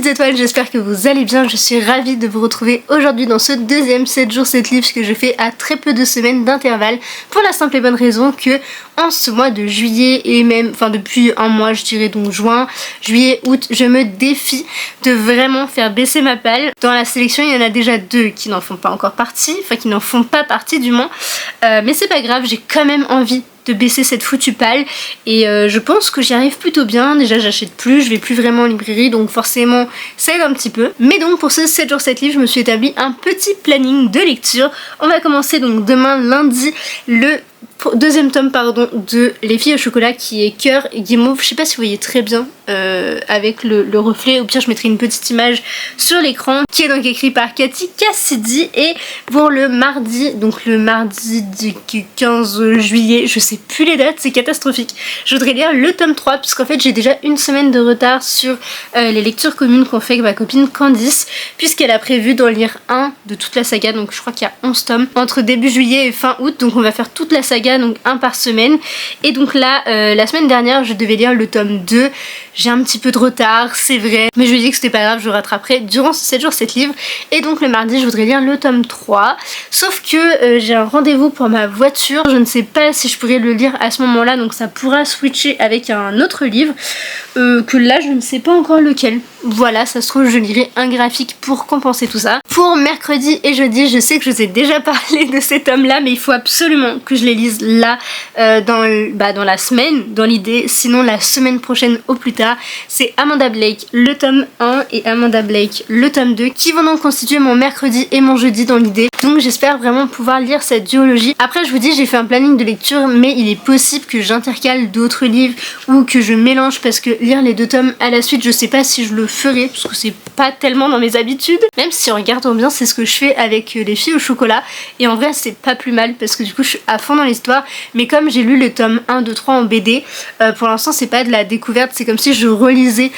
petites étoiles, j'espère que vous allez bien. Je suis ravie de vous retrouver aujourd'hui dans ce deuxième 7 jours 7 livres que je fais à très peu de semaines d'intervalle, pour la simple et bonne raison que en ce mois de juillet et même, enfin depuis un mois je dirais, donc juin, juillet, août, je me défie de vraiment faire baisser ma palle. Dans la sélection il y en a déjà 2 qui n'en font pas encore partie, enfin qui n'en font pas partie du moins, mais c'est pas grave, j'ai quand même envie de baisser cette foutue palle et je pense que j'y arrive plutôt bien. Déjà j'achète plus, je vais plus vraiment en librairie, donc forcément ça aide un petit peu. Mais donc pour ce 7 jours 7 livres je me suis établi un petit planning de lecture. On va commencer donc demain lundi le deuxième tome de Les filles au chocolat, qui est Cœur et Guimauve. Je sais pas si vous voyez très bien avec le reflet, au pire je mettrai une petite image sur l'écran, qui est donc écrit par Cathy Cassidy. Et pour le mardi, donc le mardi du 15 juillet, je sais plus les dates, c'est catastrophique, je voudrais lire le tome 3 puisqu'en fait j'ai déjà une semaine de retard sur les lectures communes qu'on fait avec ma copine Candice, puisqu'elle a prévu d'en lire un de toute la saga, donc je crois qu'il y a 11 tomes entre début juillet et fin août, donc on va faire toute la saga, donc un par semaine. Et donc là la semaine dernière je devais lire le tome 2, j'ai un petit peu de retard c'est vrai, mais je lui ai dit que c'était pas grave, je rattraperai durant ces 7 jours 7 livres. Et donc le mardi je voudrais lire le tome 3, sauf que j'ai un rendez-vous pour ma voiture, je ne sais pas si je pourrais le lire à ce moment là, donc ça pourra switcher avec un autre livre que là je ne sais pas encore lequel. Voilà, ça se trouve je lirai un graphique pour compenser tout ça. Pour mercredi et jeudi, je sais que je vous ai déjà parlé de ces tomes là, mais il faut absolument que je les lise là dans la semaine, dans l'idée, sinon la semaine prochaine au plus tard. C'est Amanda Blake le tome 1 et Amanda Blake le tome 2 qui vont donc constituer mon mercredi et mon jeudi dans l'idée, donc j'espère vraiment pouvoir lire cette duologie. Après je vous dis, j'ai fait un planning de lecture, mais il est possible que j'intercale d'autres livres ou que je mélange, parce que lire les 2 tomes à la suite je sais pas si je le ferai, parce que c'est pas tellement dans mes habitudes, même si en regardant bien c'est ce que je fais avec Les filles au chocolat, et en vrai c'est pas plus mal parce que du coup je suis à fond dans l'histoire. Mais comme j'ai lu le tome 1, 2, 3 en BD, pour l'instant c'est pas de la découverte, c'est comme si je relisais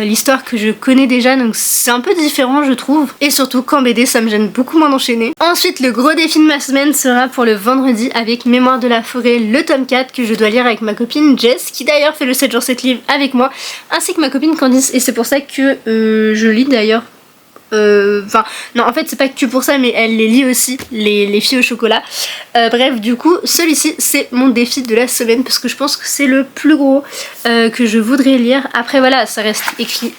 l'histoire que je connais déjà, donc c'est un peu différent je trouve, et surtout qu'en BD ça me gêne beaucoup moins d'enchaîner. Ensuite le gros défi de ma semaine sera pour le vendredi avec Mémoire de la forêt le tome 4 que je dois lire avec ma copine Jess, qui d'ailleurs fait le 7 jours 7 livres avec moi, ainsi que ma copine Candice, et c'est pour ça que je lis d'ailleurs. Enfin non, en fait c'est pas que pour ça, mais elle les lit aussi, les filles au chocolat. Bref, du coup celui-ci c'est mon défi de la semaine, parce que je pense que c'est le plus gros que je voudrais lire. Après voilà, ça reste écrit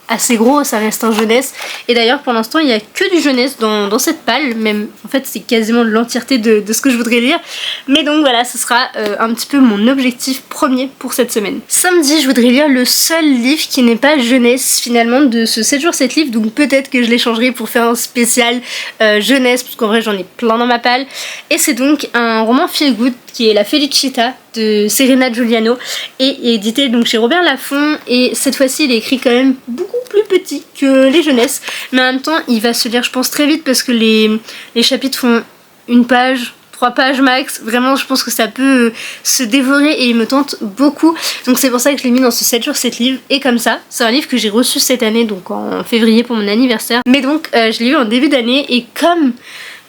assez gros, ça reste en jeunesse, et d'ailleurs pour l'instant il n'y a que du jeunesse dans cette palle, même en fait c'est quasiment l'entièreté de ce que je voudrais lire. Mais donc voilà, ce sera un petit peu mon objectif premier pour cette semaine. Samedi je voudrais lire le seul livre qui n'est pas jeunesse finalement de ce 7 jours 7 livres, donc peut-être que je l'échangerai pour faire un spécial jeunesse, parce qu'en vrai j'en ai plein dans ma palle. Et c'est donc un roman feel good qui est La Felicita de Serena Giuliano, et édité donc chez Robert Laffont, et cette fois-ci il est écrit quand même beaucoup plus petit que les jeunesses, mais en même temps il va se lire je pense très vite, parce que les chapitres font 1 page, 3 pages max, vraiment je pense que ça peut se dévorer, et il me tente beaucoup, donc c'est pour ça que je l'ai mis dans ce 7 jours 7 livres. Et comme ça, c'est un livre que j'ai reçu cette année, donc en février pour mon anniversaire, mais donc je l'ai eu en début d'année, et comme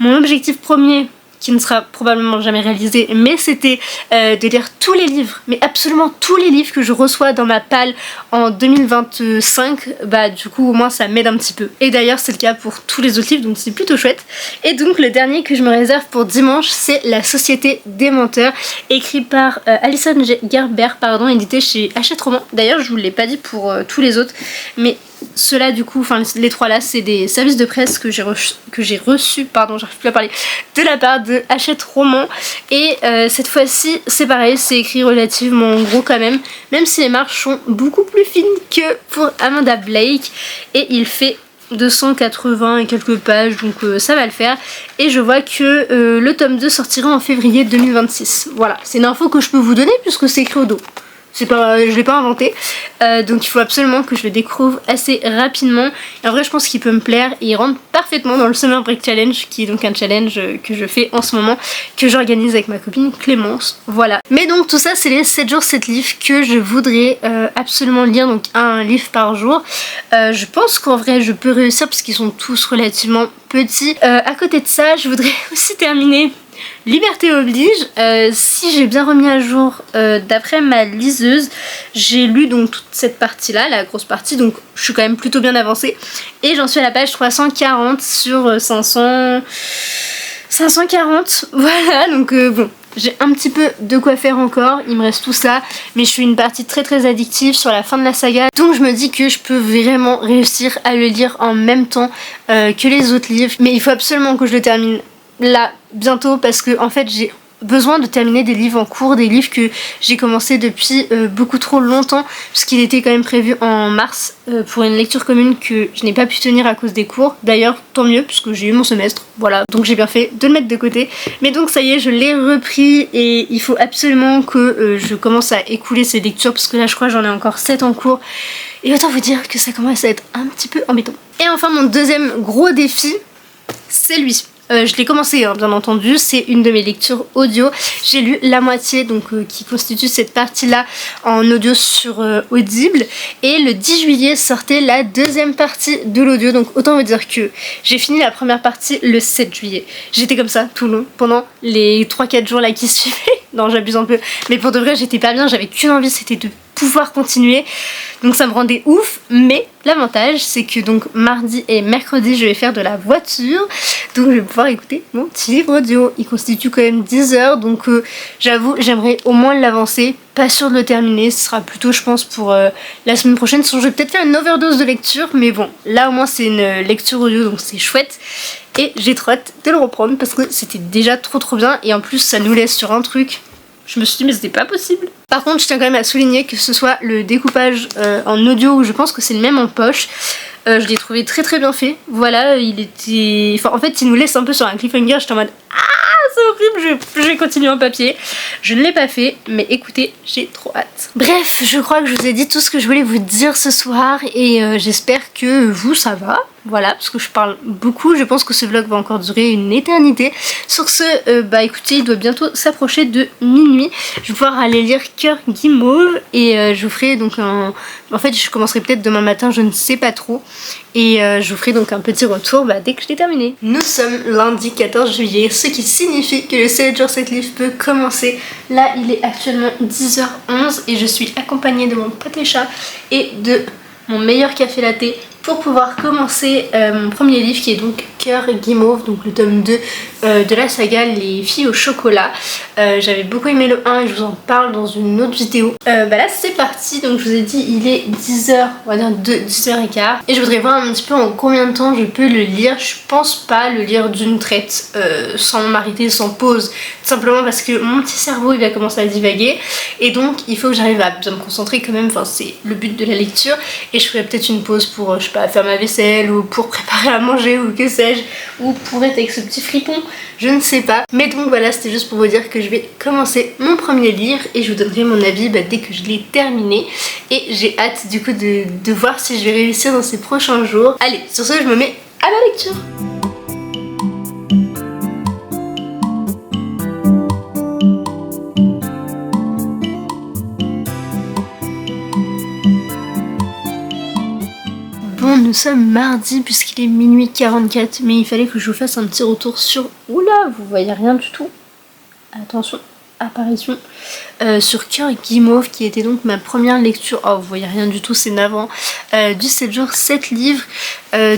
mon objectif premier, qui ne sera probablement jamais réalisé, mais c'était de lire tous les livres, mais absolument tous les livres que je reçois dans ma palle en 2025, bah du coup au moins ça m'aide un petit peu. Et d'ailleurs c'est le cas pour tous les autres livres, donc c'est plutôt chouette. Et donc le dernier que je me réserve pour dimanche, c'est La Société des menteurs, écrit par Alison Gerber, édité chez Hachette Roman. D'ailleurs je vous l'ai pas dit pour tous les autres, mais ceux-là du coup, enfin les 3 là, c'est des services de presse que j'ai reçu, pardon j'arrive plus à parler, de la part de Hachette Roman. Et cette fois-ci c'est pareil, c'est écrit relativement gros quand même si les marges sont beaucoup plus fines que pour Amanda Blake, et il fait 280 et quelques pages, donc ça va le faire. Et je vois que le tome 2 sortira en février 2026. Voilà, c'est une info que je peux vous donner puisque c'est écrit au dos. Je l'ai pas inventé, donc il faut absolument que je le découvre assez rapidement. Et en vrai je pense qu'il peut me plaire, et il rentre parfaitement dans le Summer Break Challenge, qui est donc un challenge que je fais en ce moment, que j'organise avec ma copine Clémence. Voilà. Mais donc tout ça c'est les 7 jours 7 livres que je voudrais absolument lire, donc un livre par jour. Je pense qu'en vrai je peux réussir parce qu'ils sont tous relativement petits. À côté de ça je voudrais aussi terminer Liberté oblige, si j'ai bien remis à jour, d'après ma liseuse, j'ai lu donc toute cette partie-là, la grosse partie, donc je suis quand même plutôt bien avancée. Et j'en suis à la page 340 sur 540, voilà, donc bon, j'ai un petit peu de quoi faire encore, il me reste tout ça, mais je suis une partie très addictive sur la fin de la saga, donc je me dis que je peux vraiment réussir à le lire en même temps que les autres livres, mais il faut absolument que je le termine là bientôt parce que en fait j'ai besoin de terminer des livres en cours, des livres que j'ai commencé depuis beaucoup trop longtemps puisqu'il était quand même prévu en mars pour une lecture commune que je n'ai pas pu tenir à cause des cours. D'ailleurs tant mieux puisque j'ai eu mon semestre, voilà, donc j'ai bien fait de le mettre de côté. Mais donc ça y est, je l'ai repris et il faut absolument que je commence à écouler ces lectures parce que là je crois que j'en ai encore 7 en cours et autant vous dire que ça commence à être un petit peu embêtant. Et enfin mon deuxième gros défi, c'est lui. Je l'ai commencé hein, bien entendu, c'est une de mes lectures audio. J'ai lu la moitié donc qui constitue cette partie là en audio sur Audible et le 10 juillet sortait la deuxième partie de l'audio, donc autant vous dire que j'ai fini la première partie le 7 juillet. J'étais comme ça tout le long pendant les 3-4 jours là qui suivaient. Non j'abuse un peu, mais pour de vrai j'étais pas bien, j'avais qu'une envie, c'était de pouvoir continuer, donc ça me rendait ouf. Mais l'avantage c'est que donc mardi et mercredi je vais faire de la voiture, donc je vais pouvoir écouter mon petit livre audio. Il constitue quand même 10 heures, donc j'avoue j'aimerais au moins l'avancer, pas sûr de le terminer, ce sera plutôt je pense pour la semaine prochaine, sinon je vais peut-être faire une overdose de lecture, mais bon là au moins c'est une lecture audio donc c'est chouette. Et j'ai trop hâte de le reprendre parce que c'était déjà trop bien et en plus ça nous laisse sur un truc. Je me suis dit mais c'était pas possible. Par contre je tiens quand même à souligner que ce soit le découpage en audio ou je pense que c'est le même en poche. Je l'ai trouvé très bien fait. Voilà, il était... Enfin en fait il nous laisse un peu sur un cliffhanger, j'étais en mode c'est horrible, je vais continuer en papier. Je ne l'ai pas fait, mais écoutez, j'ai trop hâte. Bref, je crois que je vous ai dit tout ce que je voulais vous dire ce soir et j'espère que vous ça va. Voilà, parce que je parle beaucoup, je pense que ce vlog va encore durer une éternité. Sur ce, bah écoutez, il doit bientôt s'approcher de minuit. Je vais pouvoir aller lire Cœur Guimauve et je vous ferai donc un... En fait, je commencerai peut-être demain matin, je ne sais pas trop. Et je vous ferai donc un petit retour dès que je l'ai terminé. Nous sommes lundi 14 juillet, ce qui signifie que le 7 jours 7 livres peut commencer. Là, il est actuellement 10h11 et je suis accompagnée de mon pote et chat et de mon meilleur café latte pour pouvoir commencer mon premier livre qui est donc Cœur Guimauve, donc le tome 2 de la saga Les filles au chocolat. J'avais beaucoup aimé le 1 et je vous en parle dans une autre vidéo. Là c'est parti, donc je vous ai dit il est 10h, on va dire 10h15 et je voudrais voir un petit peu en combien de temps je peux le lire. Je pense pas le lire d'une traite sans m'arrêter, sans pause, tout simplement parce que mon petit cerveau il va commencer à divaguer et donc il faut que j'arrive à bien me concentrer quand même, enfin c'est le but de la lecture et je ferai peut-être une pause pour je sais pas, faire ma vaisselle ou pour préparer à manger ou que sais-je, ou pour être avec ce petit fripon, je ne sais pas. Mais donc voilà, c'était juste pour vous dire que je vais commencer mon premier livre et je vous donnerai mon avis dès que je l'ai terminé et j'ai hâte du coup de voir si je vais réussir dans ces prochains jours. Allez, sur ce je me mets à la lecture. Bon, nous sommes mardi puisqu'il est minuit 44, mais il fallait que je vous fasse un petit retour sur... Oula, vous voyez rien du tout. Attention, apparition. Sur Cœur Guimauve, qui était donc ma première lecture. Oh, vous voyez rien du tout, c'est navrant. Du 7 jours 7 livres.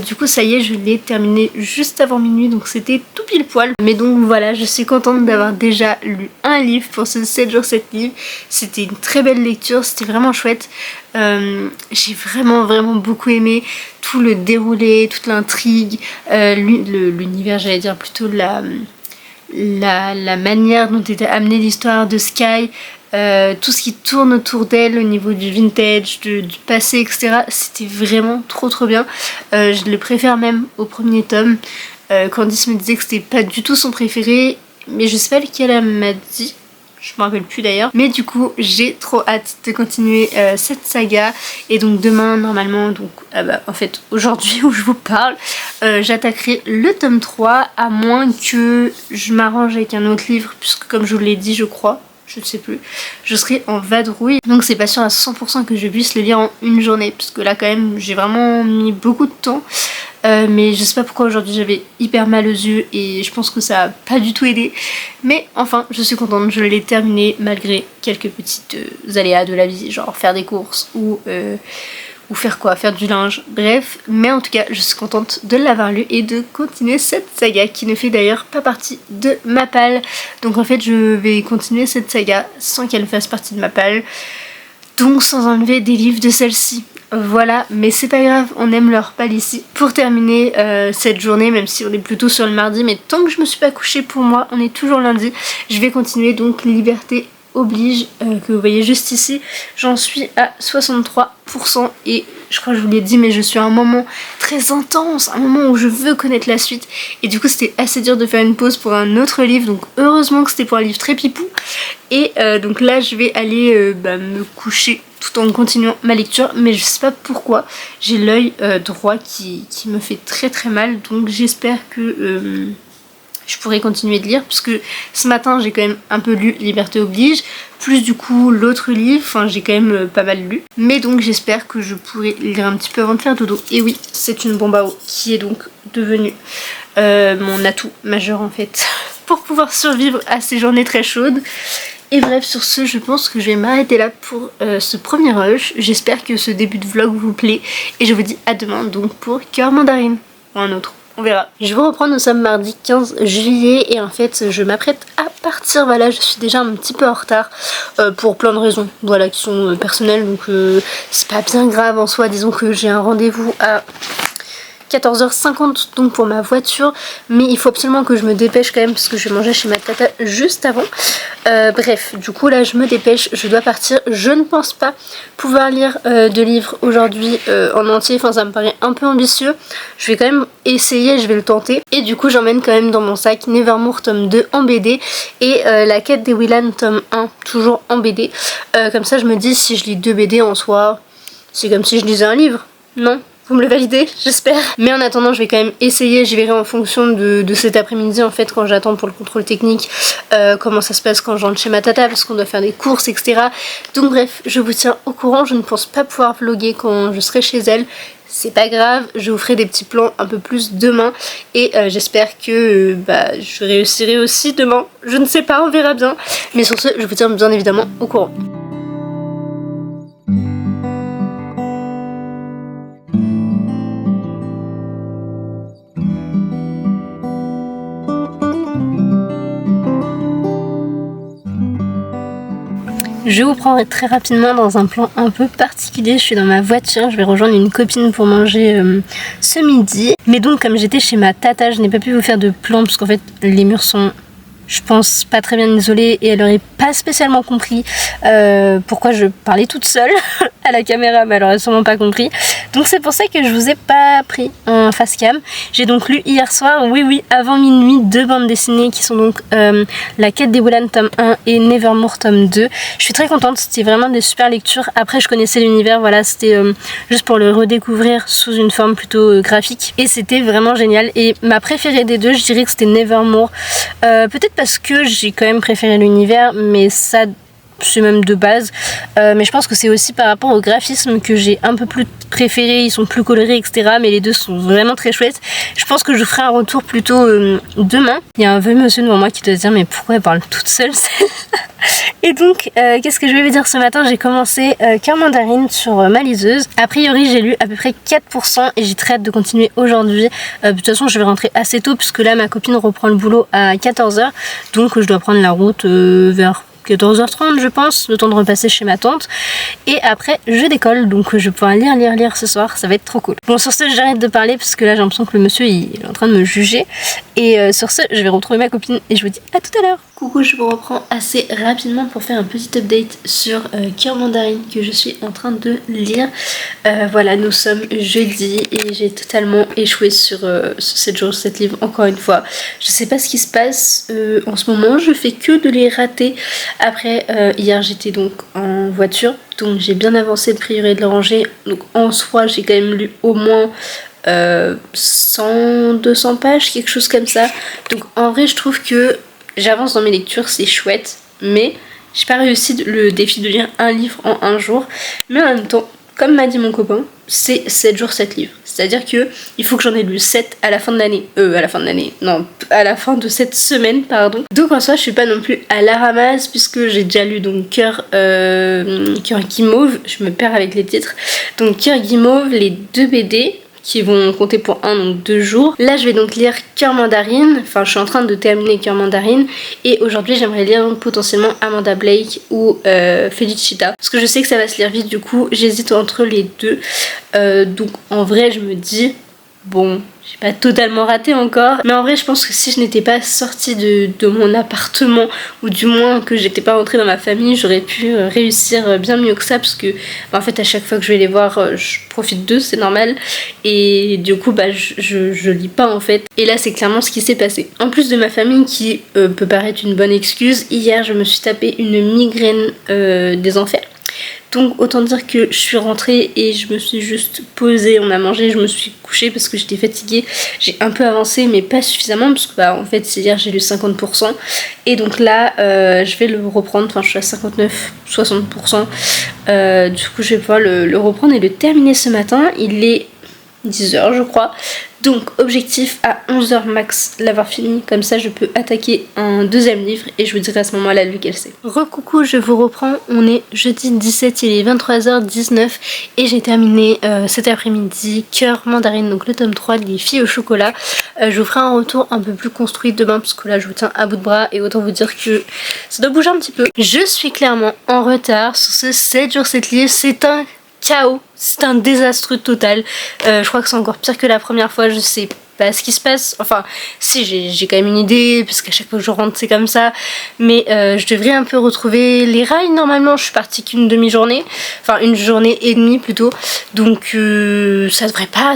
Du coup, ça y est, je l'ai terminé juste avant minuit, donc c'était tout pile poil. Mais donc voilà, je suis contente d'avoir déjà lu un livre pour ce 7 jours 7 livres. C'était une très belle lecture, c'était vraiment chouette. J'ai vraiment beaucoup aimé tout le déroulé, toute l'intrigue, l'univers, j'allais dire plutôt la manière dont était amenée l'histoire de Sky, tout ce qui tourne autour d'elle au niveau du vintage, du passé, etc. C'était vraiment trop bien. Je le préfère même au premier tome. Candice me disait que c'était pas du tout son préféré, mais je sais pas lequel elle m'a dit. Je me rappelle plus d'ailleurs, mais du coup j'ai trop hâte de continuer cette saga et donc demain normalement, donc en fait aujourd'hui où je vous parle, j'attaquerai le tome 3 à moins que je m'arrange avec un autre livre puisque comme je vous l'ai dit je crois, je ne sais plus, je serai en vadrouille donc c'est pas sûr à 100% que je puisse le lire en une journée parce que là quand même j'ai vraiment mis beaucoup de temps. mais je sais pas pourquoi aujourd'hui j'avais hyper mal aux yeux et je pense que ça a pas du tout aidé. Mais enfin, je suis contente, je l'ai terminé malgré quelques petites aléas de la vie, genre faire des courses ou faire quoi, faire du linge, bref. Mais en tout cas, je suis contente de l'avoir lu et de continuer cette saga qui ne fait d'ailleurs pas partie de ma palle. Donc en fait, je vais continuer cette saga sans qu'elle fasse partie de ma palle, donc sans enlever des livres de celle-ci. Voilà, mais c'est pas grave, on aime leur palle ici. Pour terminer cette journée, même si on est plutôt sur le mardi, mais tant que je me suis pas couchée, pour moi, on est toujours lundi, je vais continuer donc Liberté oblige, que vous voyez juste ici. J'en suis à 63% et je crois que je vous l'ai dit, mais je suis à un moment très intense, un moment où je veux connaître la suite, et du coup c'était assez dur de faire une pause pour un autre livre, donc heureusement que c'était pour un livre très pipou. Et donc là je vais aller me coucher tout en continuant ma lecture, mais je sais pas pourquoi j'ai l'œil droit qui me fait très très mal, donc j'espère que je pourrais continuer de lire, parce que ce matin j'ai quand même un peu lu Liberté oblige, plus du coup l'autre livre, enfin j'ai quand même pas mal lu, mais donc j'espère que je pourrai lire un petit peu avant de faire dodo. Et oui, c'est une bombe à eau qui est donc devenue mon atout majeur en fait, pour pouvoir survivre à ces journées très chaudes. Et bref, sur ce, je pense que je vais m'arrêter là pour ce premier rush. J'espère que ce début de vlog vous plaît, et je vous dis à demain donc pour Cœur Mandarine, ou un autre. On verra. Je vous reprends, nous sommes mardi 15 juillet et en fait je m'apprête à partir. Voilà, je suis déjà un petit peu en retard pour plein de raisons, voilà, qui sont personnelles, donc c'est pas bien grave en soi. Disons que j'ai un rendez-vous à 14h50 donc pour ma voiture, mais il faut absolument que je me dépêche quand même parce que je vais manger chez ma tata juste avant. Bref, du coup là je me dépêche, je dois partir. Je ne pense pas pouvoir lire de livres aujourd'hui en entier, enfin ça me paraît un peu ambitieux. Je vais quand même essayer, je vais le tenter, et du coup j'emmène quand même dans mon sac Nevermore tome 2 en BD et La quête des Willan tome 1 toujours en BD. Comme ça je me dis, si je lis 2 BD en soi, c'est comme si je lisais un livre, non? Vous me le validez, j'espère. Mais en attendant, je vais quand même essayer, je verrai en fonction de cet après-midi en fait, quand j'attends pour le contrôle technique, comment ça se passe quand je rentre chez ma tata, parce qu'on doit faire des courses, etc. Donc bref, je vous tiens au courant. Je ne pense pas pouvoir vlogger quand je serai chez elle. C'est pas grave, je vous ferai des petits plans un peu plus demain, et j'espère que je réussirai aussi demain. Je ne sais pas, on verra bien. Mais sur ce, je vous tiens bien évidemment au courant. Je vous prends très rapidement dans un plan un peu particulier. Je suis dans ma voiture, je vais rejoindre une copine pour manger ce midi. Mais donc comme j'étais chez ma tata, je n'ai pas pu vous faire de plan parce qu'en fait les murs sont, je pense, pas très bien isolés, et elle aurait pas spécialement compris pourquoi je parlais toute seule à la caméra, mais elle aurait sûrement pas compris. Donc c'est pour ça que je vous ai pas pris en face cam. J'ai donc lu hier soir, oui, avant minuit, 2 bandes dessinées qui sont donc La quête des Willan tome 1 et Nevermore tome 2. Je suis très contente, c'était vraiment des super lectures. Après je connaissais l'univers, voilà, c'était juste pour le redécouvrir sous une forme plutôt graphique, et c'était vraiment génial. Et ma préférée des deux, je dirais que c'était Nevermore, peut-être parce que j'ai quand même préféré l'univers, mais ça c'est même de base, mais je pense que c'est aussi par rapport au graphisme que j'ai un peu plus préféré. Ils sont plus colorés, etc., mais les deux sont vraiment très chouettes. Je pense que je ferai un retour plutôt demain. Il y a un vieux monsieur devant moi qui doit se dire mais pourquoi elle parle toute seule Et donc qu'est-ce que je vais vous dire, ce matin j'ai commencé Cœur Mandarine sur ma liseuse. A priori j'ai lu à peu près 4% et j'ai très hâte de continuer aujourd'hui. De toute façon je vais rentrer assez tôt puisque là ma copine reprend le boulot à 14h, donc je dois prendre la route vers 14h30 je pense, le temps de repasser chez ma tante, et après je décolle, donc je vais pouvoir lire ce soir, ça va être trop cool. Bon, sur ce j'arrête de parler parce que là j'ai l'impression que le monsieur il est en train de me juger, et sur ce je vais retrouver ma copine et je vous dis à tout à l'heure. Coucou, je vous reprends assez rapidement pour faire un petit update sur Cœur Mandarine que je suis en train de lire. Voilà, nous sommes jeudi et j'ai totalement échoué sur 7 jours, 7 livres encore une fois. Je sais pas ce qui se passe en ce moment, je fais que de les rater. Après, hier j'étais donc en voiture, donc j'ai bien avancé de priori de le ranger. Donc en soi, j'ai quand même lu au moins 100-200 pages, quelque chose comme ça. Donc en vrai, je trouve que j'avance dans mes lectures, c'est chouette, mais j'ai pas réussi le défi de lire un livre en un jour. Mais en même temps, comme m'a dit mon copain, c'est 7 jours 7 livres. C'est à dire que il faut que j'en ai lu 7 à la fin de l'année, non, à la fin de cette semaine pardon. Donc en soi je suis pas non plus à la ramasse puisque j'ai déjà lu donc Cœur Guimauve, je me perds avec les titres, donc Cœur Guimauve, les 2 BD qui vont compter pour donc 2 jours. Là je vais donc lire Cœur Mandarine, enfin je suis en train de terminer Cœur Mandarine et aujourd'hui j'aimerais lire donc, potentiellement Amanda Blake ou Felicita parce que je sais que ça va se lire vite, du coup j'hésite entre les deux. Donc en vrai je me dis bon, j'ai pas totalement raté encore, mais en vrai je pense que si je n'étais pas sortie de mon appartement ou du moins que j'étais pas rentrée dans ma famille, j'aurais pu réussir bien mieux que ça parce que en fait à chaque fois que je vais les voir je profite d'eux, c'est normal, et du coup je lis pas en fait, et là c'est clairement ce qui s'est passé. En plus de ma famille qui peut paraître une bonne excuse, hier je me suis tapé une migraine des enfers. Donc autant dire que je suis rentrée et je me suis juste posée, on a mangé, je me suis couchée parce que j'étais fatiguée. J'ai un peu avancé mais pas suffisamment parce que en fait hier j'ai lu 50% et donc là je vais le reprendre, enfin je suis à 59-60%. Du coup je vais pouvoir le reprendre et le terminer ce matin. Il est 10h je crois. Donc objectif à 11h max l'avoir fini, comme ça je peux attaquer un deuxième livre et je vous dirai à ce moment là lequel c'est. Recoucou, je vous reprends, on est jeudi 17, il est 23h19 et j'ai terminé cet après-midi Cœur Mandarine, donc le tome 3 des filles au chocolat. Je vous ferai un retour un peu plus construit demain parce que là je vous tiens à bout de bras et autant vous dire que ça doit bouger un petit peu. Je suis clairement en retard sur ce 7 jours 7 livres, c'est un chaos, c'est un désastre total. Je crois que c'est encore pire que la première fois, je sais pas ce qui se passe, enfin si j'ai quand même une idée parce qu'à chaque fois que je rentre c'est comme ça, mais je devrais un peu retrouver les rails. Normalement je suis partie qu'une demi-journée, enfin une journée et demie plutôt, donc ça devrait pas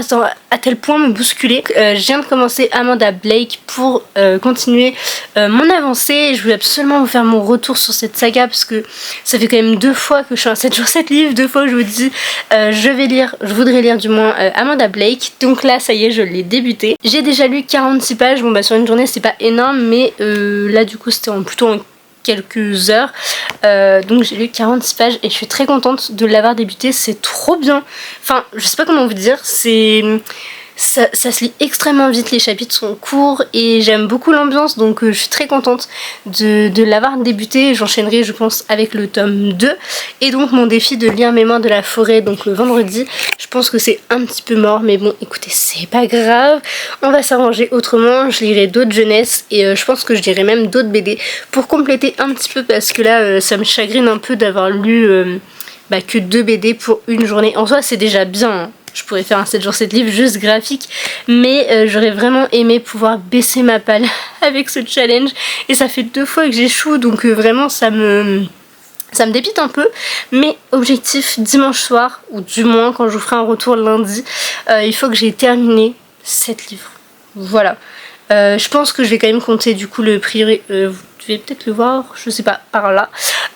à tel point me bousculer. Je viens de commencer Amanda Blake pour continuer mon avancée. Je voulais absolument vous faire mon retour sur cette saga parce que ça fait quand même 2 fois que je suis à 7 jours 7 livres, 2 fois que je vous dis je voudrais lire du moins Amanda Blake, donc là ça y est je l'ai débuté. J'ai déjà lu 46 pages, bon bah sur une journée c'est pas énorme, mais là du coup c'était plutôt en quelques heures, donc j'ai lu 46 pages et je suis très contente de l'avoir débuté, c'est trop bien. Enfin je sais pas comment vous dire, ça se lit extrêmement vite, les chapitres sont courts et j'aime beaucoup l'ambiance, donc je suis très contente de l'avoir débuté. J'enchaînerai je pense avec le tome 2 et donc mon défi de lire Mémoire de la forêt donc le vendredi. Je pense que c'est un petit peu mort mais bon écoutez c'est pas grave, on va s'arranger autrement. Je lirai d'autres jeunesses et je pense que je lirai même d'autres BD pour compléter un petit peu parce que là ça me chagrine un peu d'avoir lu que 2 BD pour une journée. En soi c'est déjà bien hein. Je pourrais faire un 7 jours 7 livres juste graphique, mais j'aurais vraiment aimé pouvoir baisser ma palle avec ce challenge et ça fait 2 fois que j'échoue, donc vraiment ça me dépite un peu. Mais objectif dimanche soir, ou du moins quand je vous ferai un retour lundi, il faut que j'ai terminé 7 livres. Voilà. Je pense que je vais quand même compter du coup le prieuré, vous devez peut-être le voir, je sais pas, par là.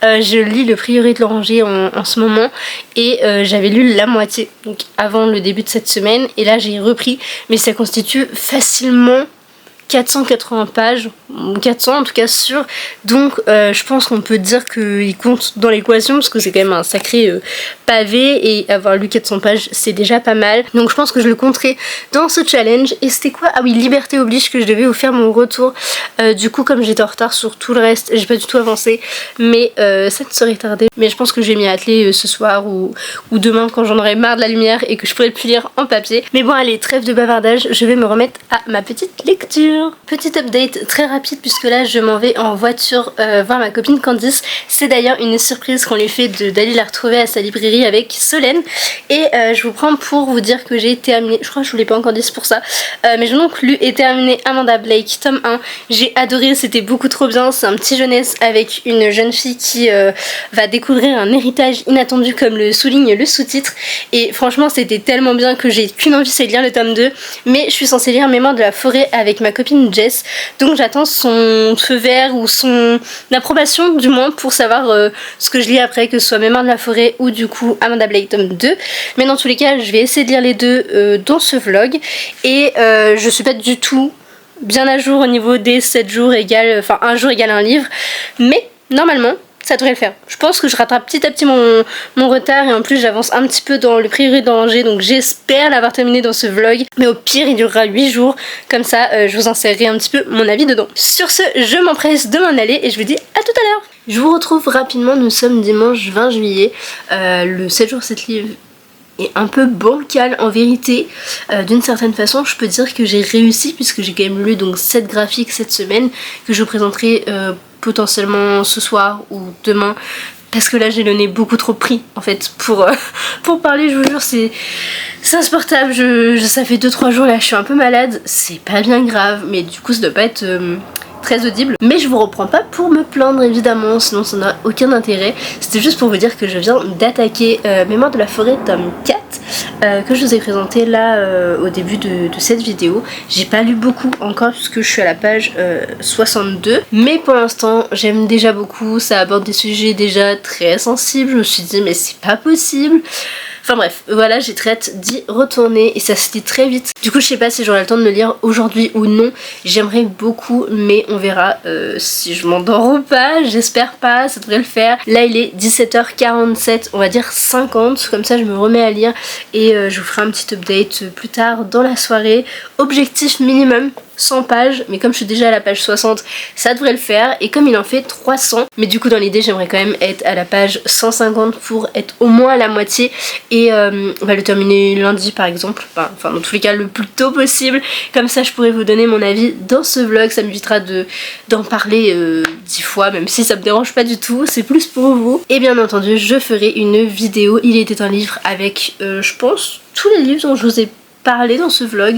Je lis le prieuré de l'Oranger en ce moment et j'avais lu la moitié donc avant le début de cette semaine et là j'ai repris, mais ça constitue facilement 480 pages, 400 en tout cas sûr, donc je pense qu'on peut dire qu'il compte dans l'équation parce que c'est quand même un sacré pavé et avoir lu 400 pages c'est déjà pas mal, donc je pense que je le compterai dans ce challenge. Et c'était quoi? Ah oui, Liberté oblige, que je devais vous faire mon retour, du coup comme j'étais en retard sur tout le reste j'ai pas du tout avancé, mais ça ne serait tardé, mais je pense que je vais m'y atteler ce soir ou demain quand j'en aurai marre de la lumière et que je pourrai plus lire en papier. Mais bon allez, trêve de bavardage, je vais me remettre à ma petite lecture. Petit update très rapide puisque là je m'en vais en voiture voir ma copine Candice. C'est d'ailleurs une surprise qu'on lui fait d'aller la retrouver à sa librairie avec Solène. Et je vous prends pour vous dire que j'ai terminé, je crois que je vous l'ai pas encore dit pour ça, mais j'ai donc lu et terminé Amanda Blake tome 1. J'ai adoré, c'était beaucoup trop bien. C'est un petit jeunesse avec une jeune fille qui va découvrir un héritage inattendu comme le souligne le sous-titre. Et franchement c'était tellement bien que j'ai qu'une envie, c'est de lire le tome 2. Mais je suis censée lire Mémoire de la forêt avec ma copine Jess, donc j'attends son feu vert ou son approbation du moins pour savoir ce que je lis après, que ce soit Mémoire de la forêt ou du coup Amanda Blake tome 2. Mais dans tous les cas je vais essayer de lire les deux dans ce vlog et je suis pas du tout bien à jour au niveau des 7 jours égale, enfin un jour égale un livre, mais normalement ça devrait le faire. Je pense que je rattrape petit à petit mon retard et en plus j'avance un petit peu dans le Prieuré d'Angers, donc j'espère l'avoir terminé dans ce vlog. Mais au pire il durera 8 jours, comme ça je vous insérerai un petit peu mon avis dedans. Sur ce, je m'empresse de m'en aller et je vous dis à tout à l'heure. Je vous retrouve rapidement, nous sommes dimanche 20 juillet, le 7 jours 7 livres est un peu bancal en vérité. D'une certaine façon je peux dire que j'ai réussi puisque j'ai quand même lu donc 7 graphiques cette semaine que je vous présenterai potentiellement ce soir ou demain, parce que là j'ai le nez beaucoup trop pris en fait pour parler, je vous jure c'est insupportable. Ça fait 2-3 jours là je suis un peu malade, c'est pas bien grave mais du coup ça doit pas être très audible, mais je vous reprends pas pour me plaindre évidemment, sinon ça n'a aucun intérêt. C'était juste pour vous dire que je viens d'attaquer Mémoire de la forêt tome 4 que je vous ai présenté là au début de cette vidéo. J'ai pas lu beaucoup encore puisque je suis à la page 62, mais pour l'instant j'aime déjà beaucoup, ça aborde des sujets déjà très sensibles. Je me suis dit mais c'est pas possible. Enfin bref, voilà, j'ai très hâte d'y retourner et ça se lit très vite. Du coup je sais pas si j'aurai le temps de le lire aujourd'hui ou non. J'aimerais beaucoup mais on verra si je m'endors ou pas. J'espère pas, ça devrait le faire. Là il est 17h47, on va dire 50. Comme ça je me remets à lire et je vous ferai un petit update plus tard dans la soirée. Objectif minimum 100 pages, mais comme je suis déjà à la page 60 ça devrait le faire, et comme il en fait 300, mais du coup dans l'idée j'aimerais quand même être à la page 150 pour être au moins à la moitié et on va le terminer lundi par exemple, enfin dans tous les cas le plus tôt possible, comme ça je pourrais vous donner mon avis dans ce vlog. Ça m'évitera d'en parler 10 fois, même si ça me dérange pas du tout, c'est plus pour vous. Et bien entendu je ferai une vidéo Il était un livre avec je pense tous les livres dont je vous ai parler dans ce vlog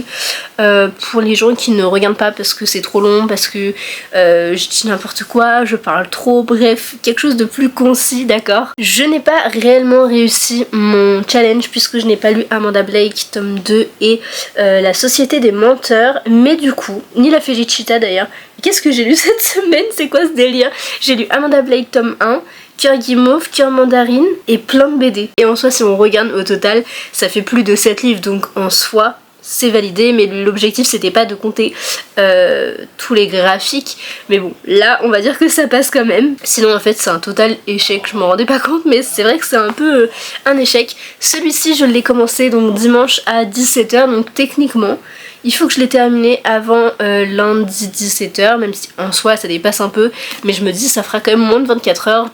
pour les gens qui ne regardent pas parce que c'est trop long, parce que je dis n'importe quoi, je parle trop, bref, quelque chose de plus concis, d'accord. Je n'ai pas réellement réussi mon challenge puisque je n'ai pas lu Amanda Blake tome 2 et La Société des Menteurs, mais du coup, ni la Félicita d'ailleurs. Qu'est-ce que j'ai lu cette semaine? C'est quoi ce délire? J'ai lu Amanda Blake tome 1, Cœur Guimauve, Cœur Mandarine et plein de BD. Et en soi si on regarde au total ça fait plus de 7 livres, donc en soi c'est validé, mais l'objectif c'était pas de compter tous les graphiques, mais bon là on va dire que ça passe quand même. Sinon en fait c'est un total échec, je m'en rendais pas compte mais c'est vrai que c'est un peu un échec. Celui-ci je l'ai commencé donc dimanche à 17h, donc techniquement il faut que je l'ai terminé avant lundi 17h, même si en soi ça dépasse un peu, mais je me dis ça fera quand même moins de 24 heures,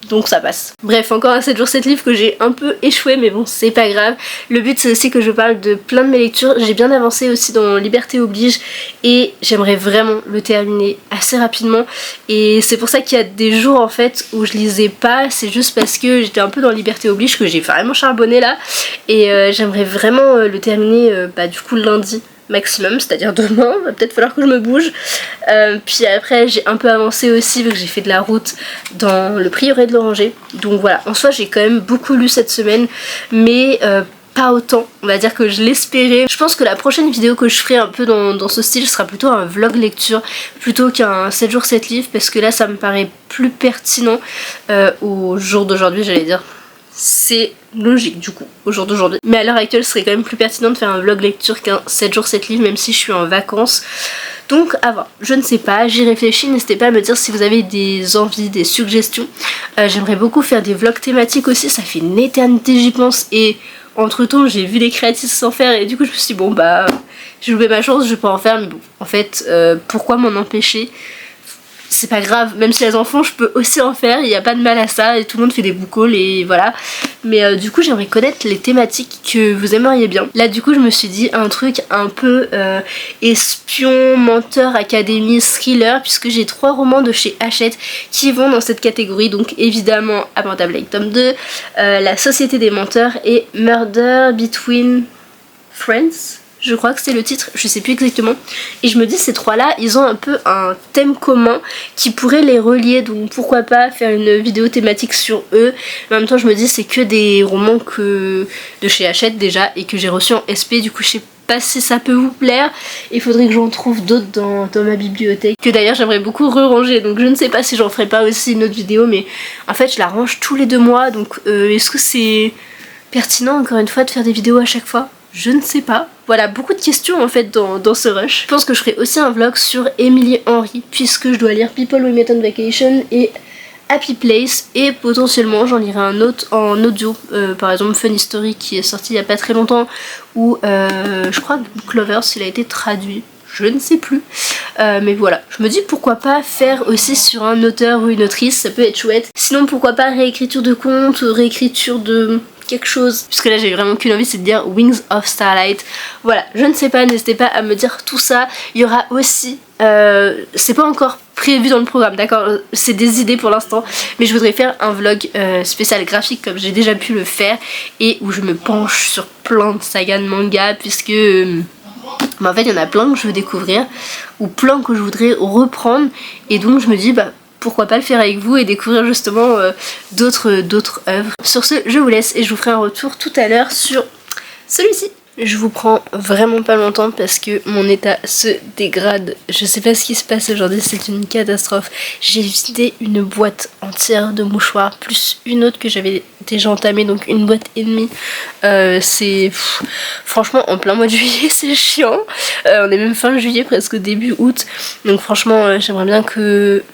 donc ça passe. Bref, encore un 7 jours 7 livres que j'ai un peu échoué, mais bon c'est pas grave. Le but c'est aussi que je parle de plein de mes lectures. J'ai bien avancé aussi dans Liberté oblige et j'aimerais vraiment le terminer assez rapidement, et c'est pour ça qu'il y a des jours en fait où je lisais pas, c'est juste parce que j'étais un peu dans Liberté oblige que j'ai vraiment charbonné là, et j'aimerais vraiment le terminer du coup lundi maximum, c'est-à-dire demain, va peut-être falloir que je me bouge. Puis après j'ai un peu avancé aussi vu que j'ai fait de la route dans le Prieuré de l'Oranger, donc voilà, en soi j'ai quand même beaucoup lu cette semaine, mais pas autant, on va dire que je l'espérais. Je pense que la prochaine vidéo que je ferai un peu dans ce style sera plutôt un vlog lecture plutôt qu'un 7 jours 7 livres, parce que là ça me paraît plus pertinent au jour d'aujourd'hui, j'allais dire. C'est logique du coup au jour d'aujourd'hui, mais à l'heure actuelle ce serait quand même plus pertinent de faire un vlog lecture qu'un 7 jours 7 livres, même si je suis en vacances. Donc à voir, je ne sais pas, j'y réfléchis. N'hésitez pas à me dire si vous avez des envies, des suggestions. J'aimerais beaucoup faire des vlogs thématiques aussi, ça fait une éternité j'y pense, et entre temps j'ai vu les créatifs s'en faire et du coup je me suis dit bon bah j'ai loupé ma chance, je vais pas en faire, mais bon en fait pourquoi m'en empêcher? C'est pas grave, même si les enfants je peux aussi en faire, il n'y a pas de mal à ça, et tout le monde fait des book hauls et voilà. Mais du coup j'aimerais connaître les thématiques que vous aimeriez bien. Là du coup je me suis dit un truc un peu espion, menteur, académie, thriller, puisque j'ai 3 romans de chez Hachette qui vont dans cette catégorie, donc évidemment Amanda Blake tome 2, La Société des Menteurs et Murder Between Friends. Je crois que c'est le titre, je sais plus exactement. Et je me dis ces 3 là ils ont un peu un thème commun qui pourrait les relier, donc pourquoi pas faire une vidéo thématique sur eux. Mais en même temps je me dis c'est que des romans de chez Hachette déjà et que j'ai reçus en SP, du coup je sais pas si ça peut vous plaire. Il faudrait que j'en trouve d'autres dans ma bibliothèque, que d'ailleurs j'aimerais beaucoup re-ranger, donc je ne sais pas si j'en ferai pas aussi une autre vidéo, mais en fait je la range tous les 2 mois, donc est-ce que c'est pertinent encore une fois de faire des vidéos à chaque fois? Je ne sais pas. Voilà, beaucoup de questions en fait dans ce rush. Je pense que je ferai aussi un vlog sur Emily Henry, puisque je dois lire People We Met on Vacation et Happy Place, et potentiellement j'en lirai un autre en audio, par exemple Funny Story qui est sorti il y a pas très longtemps, ou je crois que Book Lovers il a été traduit, je ne sais plus, mais voilà, je me dis pourquoi pas faire aussi sur un auteur ou une autrice, ça peut être chouette. Sinon pourquoi pas réécriture de contes, réécriture de quelque chose, puisque là j'ai vraiment qu'une envie, c'est de dire Wings of Starlight. Voilà, je ne sais pas, n'hésitez pas à me dire tout ça. Il y aura aussi, c'est pas encore prévu dans le programme, d'accord, c'est des idées pour l'instant, mais je voudrais faire un vlog spécial graphique comme j'ai déjà pu le faire, et où je me penche sur plein de sagas de manga, puisque bah en fait il y en a plein que je veux découvrir, ou plein que je voudrais reprendre, et donc je me dis bah pourquoi pas le faire avec vous et découvrir justement d'autres œuvres. Sur ce, je vous laisse et je vous ferai un retour tout à l'heure sur celui-ci. Je vous prends vraiment pas longtemps parce que mon état se dégrade. Je sais pas ce qui se passe aujourd'hui, c'est une catastrophe. J'ai vidé une boîte entière de mouchoirs, plus une autre que j'avais déjà entamée, donc une boîte et demie. Franchement, en plein mois de juillet, c'est chiant. On est même fin juillet, presque début août. Donc franchement, j'aimerais bien que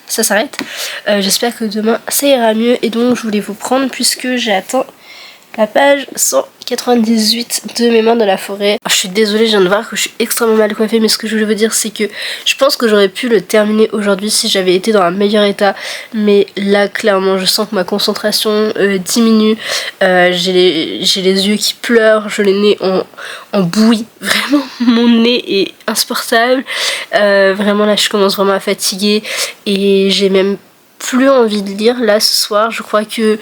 ça s'arrête. J'espère que demain ça ira mieux, et donc je voulais vous prendre puisque j'ai atteint la page 198 de Mes mains dans la forêt. Je suis désolée, je viens de voir que je suis extrêmement mal coiffée, mais ce que je voulais vous dire c'est que je pense que j'aurais pu le terminer aujourd'hui si j'avais été dans un meilleur état, mais là clairement je sens que ma concentration diminue, j'ai les yeux qui pleurent, je l'ai nez en bouillie, vraiment mon nez est insupportable, vraiment là je commence vraiment à fatiguer, et j'ai même plus envie de lire là ce soir. Je pense que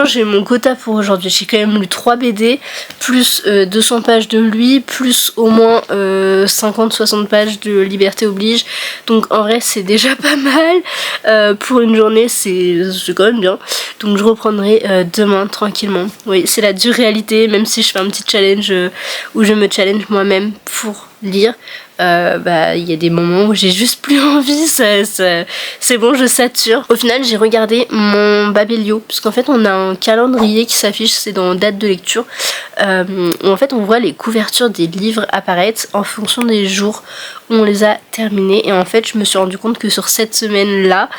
j'ai mon quota pour aujourd'hui. J'ai quand même lu 3 BD, plus 200 pages de lui, plus au moins 50-60 pages de Liberté oblige. Donc en vrai c'est déjà pas mal. Pour une journée c'est quand même bien. Donc je reprendrai demain tranquillement. Oui, c'est la dure réalité, même si je fais un petit challenge où je me challenge moi-même pour lire. Il y a des moments où j'ai juste plus envie, c'est bon, je sature. Au final j'ai regardé mon Babelio, puisqu'en fait on a un calendrier qui s'affiche, c'est dans date de lecture, où en fait on voit les couvertures des livres apparaître en fonction des jours où on les a terminés, et en fait je me suis rendu compte que sur cette semaine là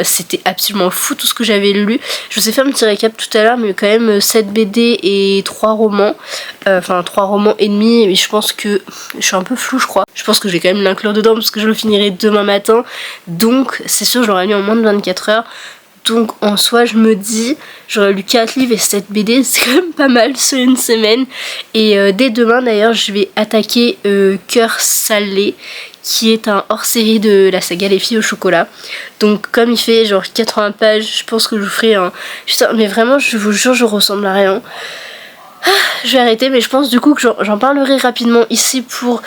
c'était absolument fou tout ce que j'avais lu. Je vous ai fait un petit récap tout à l'heure, mais quand même 7 BD et 3 romans, enfin 3 romans et demi, et je pense que je suis un peu floue je crois. Je pense que je vais quand même l'inclure dedans parce que je le finirai demain matin, donc c'est sûr je l'aurai mis en moins de 24 heures. Donc en soi je me dis, j'aurais lu 4 livres et 7 BD, c'est quand même pas mal sur une semaine. Et dès demain d'ailleurs je vais attaquer Cœur salé, qui est un hors-série de la saga Les filles au chocolat. Donc comme il fait genre 80 pages, je pense que je vous ferai un... Putain, mais vraiment je vous jure je ressemble à rien. Je vais arrêter, mais je pense du coup que j'en parlerai rapidement ici pour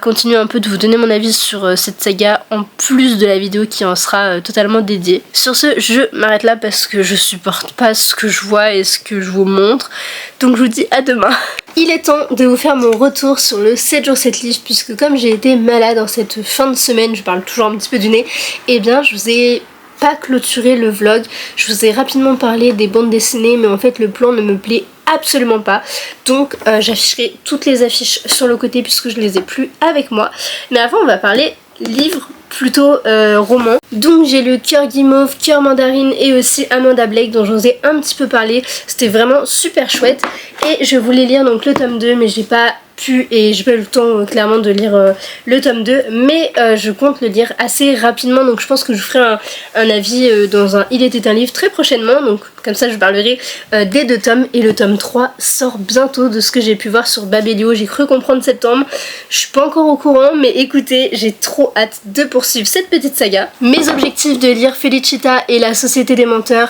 continuer un peu de vous donner mon avis sur cette saga, en plus de la vidéo qui en sera totalement dédiée. Sur ce, je m'arrête là parce que je supporte pas ce que je vois et ce que je vous montre. Donc je vous dis à demain. Il est temps de vous faire mon retour sur le 7 jours 7 livres, puisque comme j'ai été malade en cette fin de semaine, je parle toujours un petit peu du nez, et bien je vous ai pas clôturé le vlog. Je vous ai rapidement parlé des bandes dessinées, mais en fait le plan ne me plaît absolument pas, donc j'afficherai toutes les affiches sur le côté puisque je les ai plus avec moi. Mais avant on va parler livres, plutôt roman. Donc j'ai lu Cœur Guimauve, Cœur Mandarine et aussi Amanda Blake, dont je vous ai un petit peu parlé. C'était vraiment super chouette, et je voulais lire donc le tome 2, mais j'ai pas pu et j'ai pas eu le temps clairement de lire le tome 2, mais je compte le lire assez rapidement, donc je pense que je vous ferai un avis dans un Il était un livre très prochainement, donc comme ça je parlerai des 2 tomes, et le tome 3 sort bientôt de ce que j'ai pu voir sur Babelio. J'ai cru comprendre septembre, je suis pas encore au courant, mais écoutez, j'ai trop hâte de poursuivre cette petite saga. Mes objectifs de lire Felicita et La Société des menteurs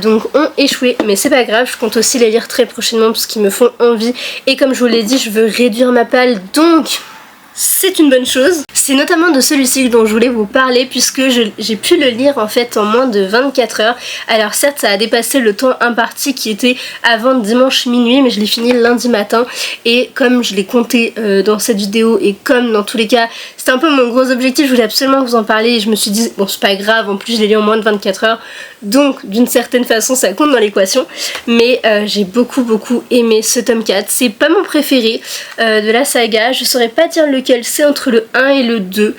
donc ont échoué, mais c'est pas grave, je compte aussi les lire très prochainement parce qu'ils me font envie, et comme je vous l'ai dit, je veux réduire ma palle, donc c'est une bonne chose. C'est notamment de celui-ci dont je voulais vous parler, puisque j'ai pu le lire en fait en moins de 24 heures. Alors certes ça a dépassé le temps imparti qui était avant dimanche minuit, mais je l'ai fini lundi matin, et comme je l'ai compté dans cette vidéo, et comme dans tous les cas c'était un peu mon gros objectif, je voulais absolument vous en parler, et je me suis dit bon c'est pas grave, en plus je l'ai lu en moins de 24 heures, donc d'une certaine façon ça compte dans l'équation. Mais j'ai beaucoup aimé ce tome 4, c'est pas mon préféré de la saga, je saurais pas dire lequel c'est entre le 1 et le 2,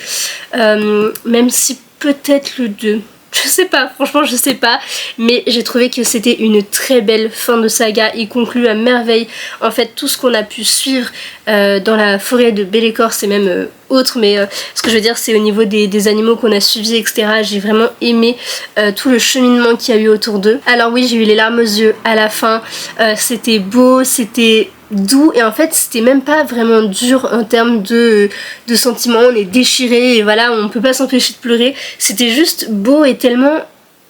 même si peut-être le 2. Je sais pas, franchement je sais pas, mais j'ai trouvé que c'était une très belle fin de saga. Il conclut à merveille en fait tout ce qu'on a pu suivre dans la forêt de Belle Écorce et même autres, mais ce que je veux dire c'est au niveau des animaux qu'on a suivis, etc. J'ai vraiment aimé tout le cheminement qu'il y a eu autour d'eux. Alors oui, j'ai eu les larmes aux yeux à la fin, c'était beau, c'était doux et en fait c'était même pas vraiment dur en termes de sentiments. On est déchiré et voilà, on peut pas s'empêcher de pleurer, c'était juste beau et tellement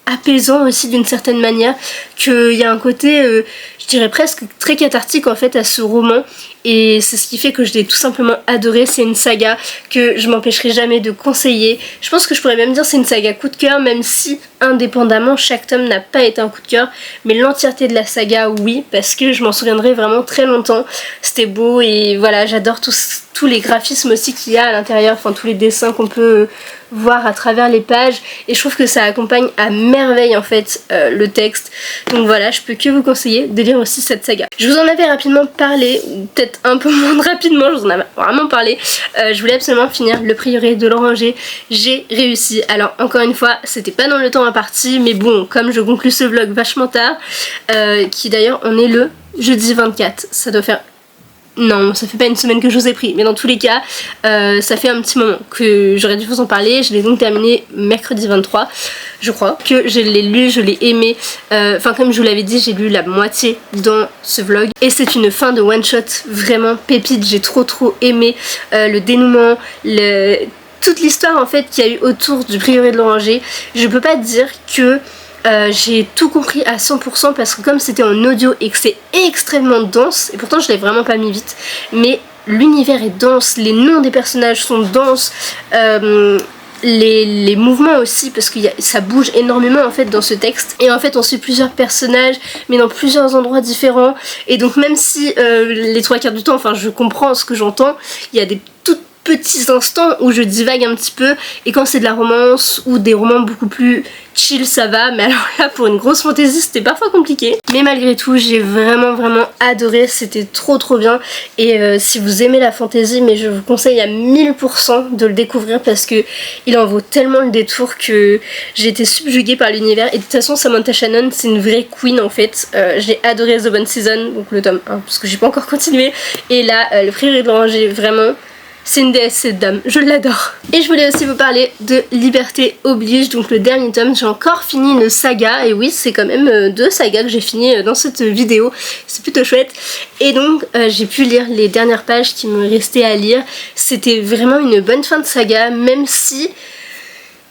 apaisant aussi d'une certaine manière qu'il y a un côté je dirais presque très cathartique en fait à ce roman, et c'est ce qui fait que je l'ai tout simplement adoré. C'est une saga que je m'empêcherai jamais de conseiller. Je pense que je pourrais même dire c'est une saga coup de cœur, même si indépendamment chaque tome n'a pas été un coup de cœur, mais l'entièreté de la saga oui, parce que je m'en souviendrai vraiment très longtemps. C'était beau et voilà, j'adore tous les graphismes aussi qu'il y a à l'intérieur, enfin tous les dessins qu'on peut voir à travers les pages, et je trouve que ça accompagne à merveille en fait le texte. Donc voilà, je peux que vous conseiller de lire aussi cette saga. Je vous en avais rapidement parlé, ou peut-être un peu moins rapidement, je vous en avais vraiment parlé. Je voulais absolument finir Le Prieuré de l'Oranger, j'ai réussi. Alors encore une fois, c'était pas dans le temps imparti, mais bon, comme je conclus ce vlog vachement tard, qui d'ailleurs on est le jeudi 24, ça doit faire... Non, ça fait pas une semaine que je vous ai pris, mais dans tous les cas, ça fait un petit moment que j'aurais dû vous en parler. Je l'ai donc terminé mercredi 23, je crois, que je l'ai lu, je l'ai aimé. Enfin, comme je vous l'avais dit, j'ai lu la moitié dans ce vlog. Et c'est une fin de one shot vraiment pépite, j'ai trop aimé le dénouement, toute l'histoire en fait qu'il y a eu autour du Prieuré de l'Oranger. Je peux pas dire que... j'ai tout compris à 100% parce que comme c'était en audio et que c'est extrêmement dense, et pourtant je l'ai vraiment pas mis vite, mais l'univers est dense, les noms des personnages sont denses, les mouvements aussi, parce que ça bouge énormément en fait dans ce texte, et en fait on suit plusieurs personnages mais dans plusieurs endroits différents, et donc même si les trois quarts du temps, enfin je comprends ce que j'entends, il y a des toutes petits instants où je divague un petit peu, et quand c'est de la romance ou des romans beaucoup plus chill ça va, mais alors là pour une grosse fantaisie c'était parfois compliqué, mais malgré tout j'ai vraiment adoré, c'était trop bien. Et si vous aimez la fantaisie, mais je vous conseille à 1000% de le découvrir parce que il en vaut tellement le détour que j'ai été subjuguée par l'univers. Et de toute façon Samantha Shannon c'est une vraie queen en fait. J'ai adoré The Bone Season, donc le tome 1 parce que j'ai pas encore continué, et là Le Prieuré de l'Oranger, vraiment c'est une déesse cette dame, je l'adore. Et je voulais aussi vous parler de Liberté Oblige, donc le dernier tome. J'ai encore fini une saga, et oui c'est quand même 2 sagas que j'ai fini dans cette vidéo, c'est plutôt chouette. Et donc j'ai pu lire les dernières pages qui me restaient à lire. C'était vraiment une bonne fin de saga, même si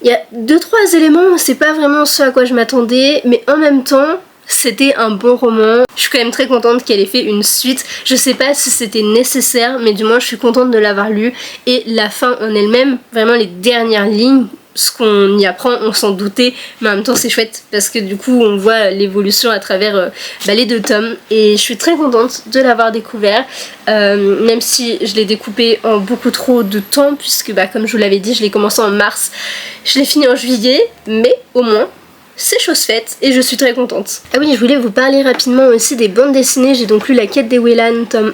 il y a 2-3 éléments, c'est pas vraiment ce à quoi je m'attendais, mais en même temps c'était un bon roman. Je suis quand même très contente qu'elle ait fait une suite. Je sais pas si c'était nécessaire, mais du moins je suis contente de l'avoir lu. Et la fin en elle-même, vraiment les dernières lignes, ce qu'on y apprend, on s'en doutait, mais en même temps c'est chouette parce que du coup on voit l'évolution à travers les 2 tomes, et je suis très contente de l'avoir découvert, même si je l'ai découpé en beaucoup trop de temps, puisque comme je vous l'avais dit, je l'ai commencé en mars, je l'ai fini en juillet, mais au moins c'est chose faite et je suis très contente. Ah oui, je voulais vous parler rapidement aussi des bandes dessinées. J'ai donc lu La Quête des Weyland tome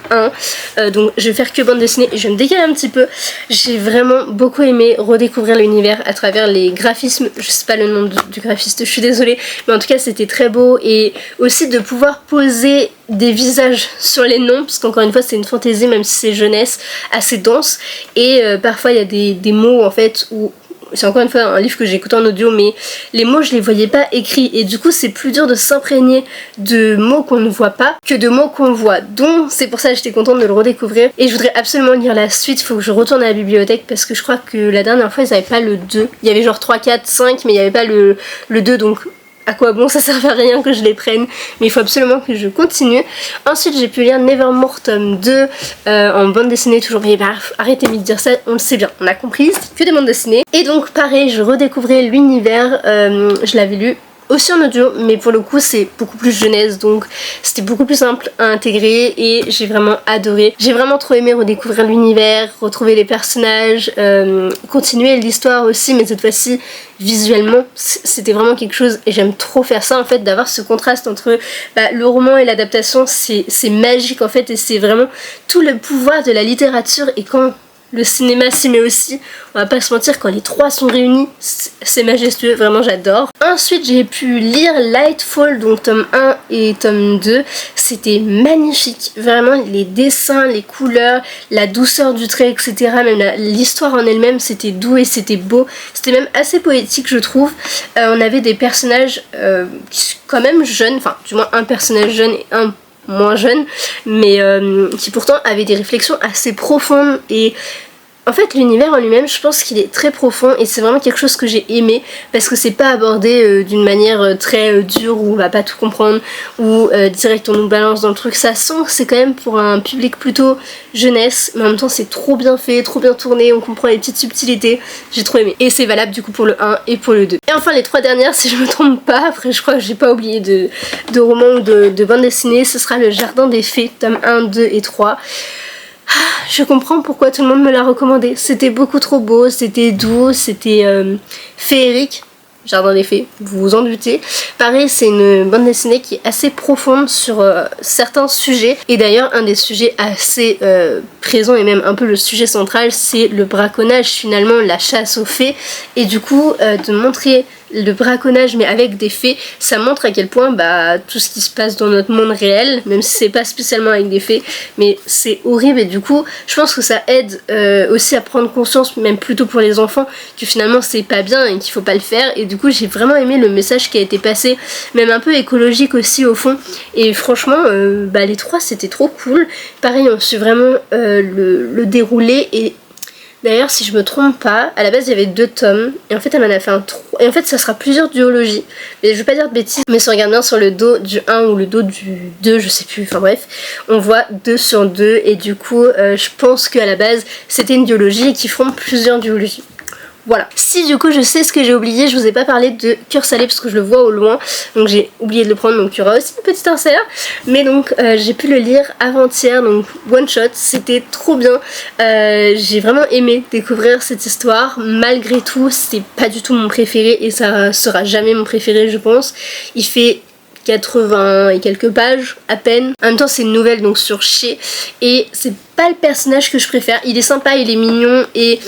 1, donc je vais faire que bande dessinée et je vais me décaler un petit peu. J'ai vraiment beaucoup aimé redécouvrir l'univers à travers les graphismes. Je sais pas le nom du graphiste, je suis désolée, mais en tout cas c'était très beau, et aussi de pouvoir poser des visages sur les noms, parce qu'encore une fois c'est une fantaisie, même si c'est jeunesse, assez dense, et parfois il y a des mots en fait où... C'est encore une fois un livre que j'ai écouté en audio, mais les mots je les voyais pas écrits, et du coup c'est plus dur de s'imprégner de mots qu'on ne voit pas que de mots qu'on voit. Donc c'est pour ça que j'étais contente de le redécouvrir, et je voudrais absolument lire la suite. Il faut que je retourne à la bibliothèque parce que je crois que la dernière fois ils avaient pas le 2. Il y avait genre 3, 4, 5, mais il y avait pas le 2, donc à quoi bon, ça sert à rien que je les prenne, mais il faut absolument que je continue. Ensuite j'ai pu lire Nevermore tome 2 en bande dessinée toujours, mais arrêtez de dire ça, on le sait bien, on a compris, c'est que des bandes dessinées. Et donc pareil, je redécouvrais l'univers, je l'avais lu aussi en audio, mais pour le coup c'est beaucoup plus jeunesse, donc c'était beaucoup plus simple à intégrer, et j'ai vraiment adoré. J'ai vraiment trop aimé redécouvrir l'univers, retrouver les personnages, continuer l'histoire aussi, mais cette fois-ci visuellement c'était vraiment quelque chose, et j'aime trop faire ça en fait, d'avoir ce contraste entre le roman et l'adaptation. C'est magique en fait, et c'est vraiment tout le pouvoir de la littérature. Et quand Le cinéma s'y met aussi, on va pas se mentir, quand les trois sont réunis, c'est majestueux, vraiment j'adore. Ensuite j'ai pu lire Lightfall, donc tome 1 et tome 2, c'était magnifique, vraiment les dessins, les couleurs, la douceur du trait, etc. Même l'histoire en elle-même, c'était doux et c'était beau, c'était même assez poétique je trouve. On avait des personnages qui sont quand même jeunes, enfin du moins un personnage jeune et un moins jeune, mais qui pourtant avait des réflexions assez profondes. Et en fait l'univers en lui-même, je pense qu'il est très profond et c'est vraiment quelque chose que j'ai aimé parce que c'est pas abordé d'une manière très dure où on va pas tout comprendre ou direct on nous balance dans le truc. Ça sent que c'est quand même pour un public plutôt jeunesse, mais en même temps c'est trop bien fait, trop bien tourné, on comprend les petites subtilités, j'ai trop aimé. Et c'est valable du coup pour le 1 et pour le 2. Et enfin les trois dernières, si je me trompe pas, après je crois que j'ai pas oublié de romans ou de bande dessinée, ce sera Le Jardin des Fées, tome 1, 2 et 3. Je comprends pourquoi tout le monde me l'a recommandé. C'était beaucoup trop beau, c'était doux, c'était féerique. Jardin des Fées, vous vous en doutez. Pareil, c'est une bande dessinée qui est assez profonde sur certains sujets. Et d'ailleurs, un des sujets assez présents et même un peu le sujet central, c'est le braconnage, finalement, la chasse aux fées. Et du coup, de montrer le braconnage mais avec des fées, ça montre à quel point tout ce qui se passe dans notre monde réel, même si c'est pas spécialement avec des fées, mais c'est horrible. Et du coup je pense que ça aide aussi à prendre conscience, même plutôt pour les enfants, que finalement c'est pas bien et qu'il faut pas le faire. Et du coup j'ai vraiment aimé le message qui a été passé, même un peu écologique aussi au fond. Et franchement les trois c'était trop cool. Pareil, on suit vraiment le déroulé. Et d'ailleurs, si je me trompe pas, à la base il y avait 2 tomes, et en fait elle en a fait un 3, et en fait ça sera plusieurs duologies, mais je vais pas dire de bêtises, mais si on regarde bien sur le dos du 1 ou le dos du 2, je sais plus, enfin bref, on voit 2 sur 2, et du coup je pense qu'à la base c'était une duologie et qu'ils feront plusieurs duologies. Voilà. Si du coup je sais ce que j'ai oublié, je vous ai pas parlé de Cœur Salé parce que je le vois au loin, donc j'ai oublié de le prendre, donc il y aura aussi une petite insert. Mais donc j'ai pu le lire avant-hier, donc one shot, c'était trop bien. J'ai vraiment aimé découvrir cette histoire. Malgré tout, c'est pas du tout mon préféré et ça sera jamais mon préféré je pense. Il fait 80 et quelques pages à peine. En même temps c'est une nouvelle donc sur Chez, et c'est pas le personnage que je préfère. Il est sympa, il est mignon et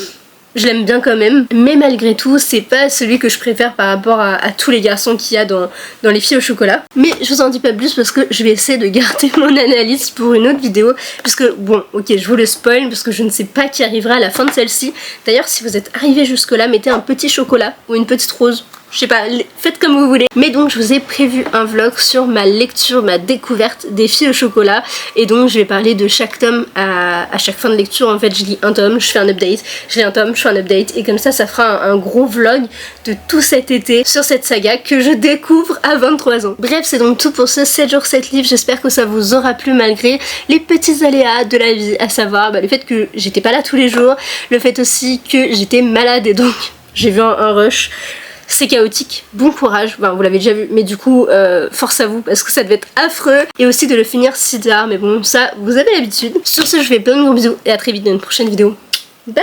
je l'aime bien quand même, mais malgré tout c'est pas celui que je préfère par rapport à tous les garçons qu'il y a dans Les Filles au chocolat. Mais je vous en dis pas plus parce que je vais essayer de garder mon analyse pour une autre vidéo, parce que bon ok je vous le spoil parce que je ne sais pas qui arrivera à la fin de celle-ci. D'ailleurs si vous êtes arrivé jusque là, mettez un petit chocolat ou une petite rose, je sais pas, faites comme vous voulez. Mais donc je vous ai prévu un vlog sur ma lecture, ma découverte des Filles au chocolat, et donc je vais parler de chaque tome à chaque fin de lecture. En fait je lis un tome, je fais un update, je lis un tome, je fais un update, et comme ça fera un gros vlog de tout cet été sur cette saga que je découvre à 23 ans. Bref, c'est donc tout pour ce 7 jours 7 livres, j'espère que ça vous aura plu malgré les petits aléas de la vie, à savoir le fait que j'étais pas là tous les jours, le fait aussi que j'étais malade et donc j'ai vu un rush. C'est chaotique, bon courage, vous l'avez déjà vu, mais du coup force à vous parce que ça devait être affreux, et aussi de le finir si tard, mais bon ça vous avez l'habitude. Sur ce je vous fais plein de gros bisous et à très vite dans une prochaine vidéo. Bye.